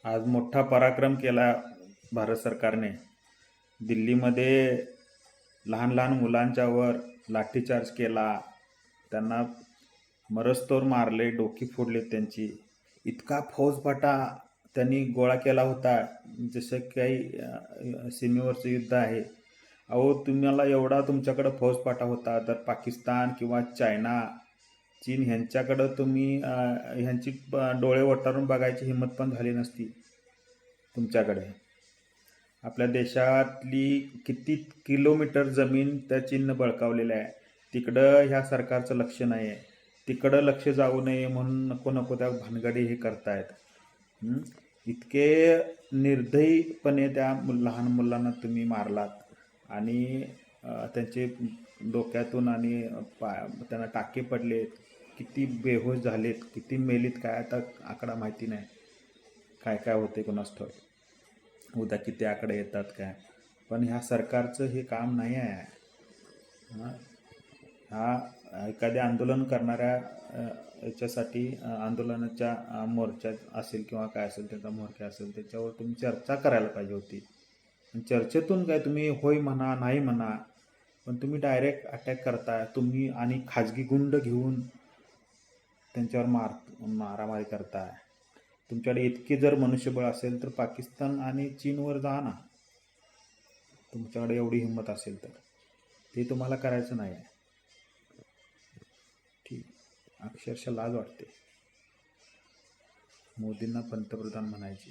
आज मोठा पराक्रम केला भारत सरकारने. दिल्लीमध्ये लहान लहान मुलांच्यावर लाठीचार्ज केला, त्यांना मरस्तोर मारले, डोकी फोडले त्यांची. इतका फौजफाटा त्यांनी गोळा केला होता, जसं काही सीमेवरचं युद्ध आहे. अहो, तुम्हाला एवढा तुमच्याकडं फौजफाटा होता, तर पाकिस्तान किंवा चायना, चीन ह्यांच्याकडं तुम्ही ह्यांची डोळे वटारून बघायची हिंमत पण झाली नसती तुमच्याकडे. आपल्या देशातली किती किलोमीटर जमीन त्या चीननं बळकावलेलं आहे. तिकडं ह्या सरकारचं लक्ष नाही आहे. तिकडं लक्ष जाऊ नये म्हणून नको नको त्या भानगडी हे करतायत. इतके निर्दयीपणे त्या लहान मुलांना तुम्ही मारलात आणि त्यांचे डोक्यातून आणि त्यांना टाके पडलेत, किती बेहोश झालेत, किती मेलीत, काय आता आकडा माहिती नाही. काय काय होते कोणास ठाऊक, उद्या किती आकडे येतात काय. पण ह्या सरकारचं हे काम नाही आहे. हा एखाद्या आंदोलन करणाऱ्या याच्यासाठी आंदोलनाच्या मोर्चात असेल किंवा काय असेल, त्याचा मोर्चा असेल, त्याच्यावर तुम्ही चर्चा करायला पाहिजे होती. आणि चर्चेतून काय तुम्ही होय म्हणा नाही म्हणा, पण तुम्ही डायरेक्ट अटॅक करताय तुम्ही आणि खाजगी गुंड घेऊन त्यांच्यावर मारामारी करताय. तुमच्याकडे इतके जर मनुष्यबळ असेल तर पाकिस्तान आणि चीनवर जा ना, तुमच्याकडे एवढी हिंमत असेल तर. ते तुम्हाला करायचं नाही आहे. ठीक, अक्षरशः लाज वाटते मोदींना पंतप्रधान म्हणायची.